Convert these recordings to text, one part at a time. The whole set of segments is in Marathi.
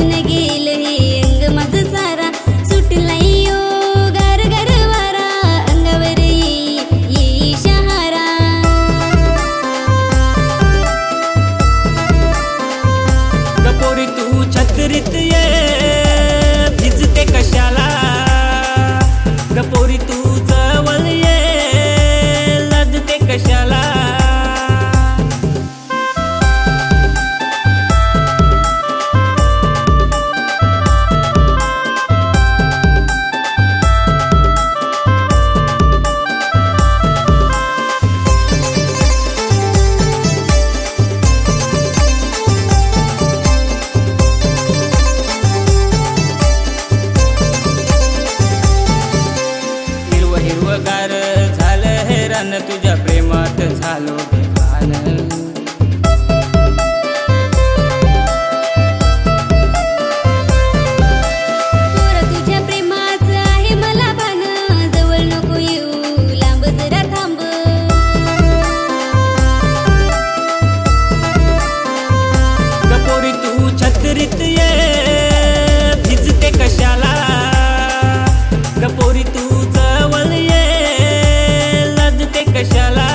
वाहून गेल हे अंग माझं सारा सुटलाय यो गार गार वारा अंगावर येई शहारा गपोरी तू छत्रीत ये भिजते कशाला गपोरी तू जवळ ये लजते कशाला हिरवगार झालं हे रान तुझ्या प्रेमात झालो बेभान पोर तुझ्या प्रेमाचं आहे मला भान जवळ नको येऊ लांब जरा थांब गपोरी तू छत्रीत ये भिजते कशाला गपोरी तू जवळ ये लजते कशाला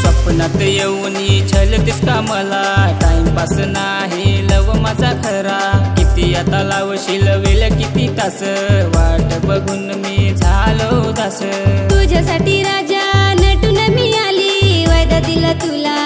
स्वप्नात येऊन छलतेस का मला टाइमपास नाही लव माझा खरा किती आता लावशील वेळ किती तास वाट बघून मी झालो दास तुझ्यासाठी राजा नटून मी आली वायदा दिला तुला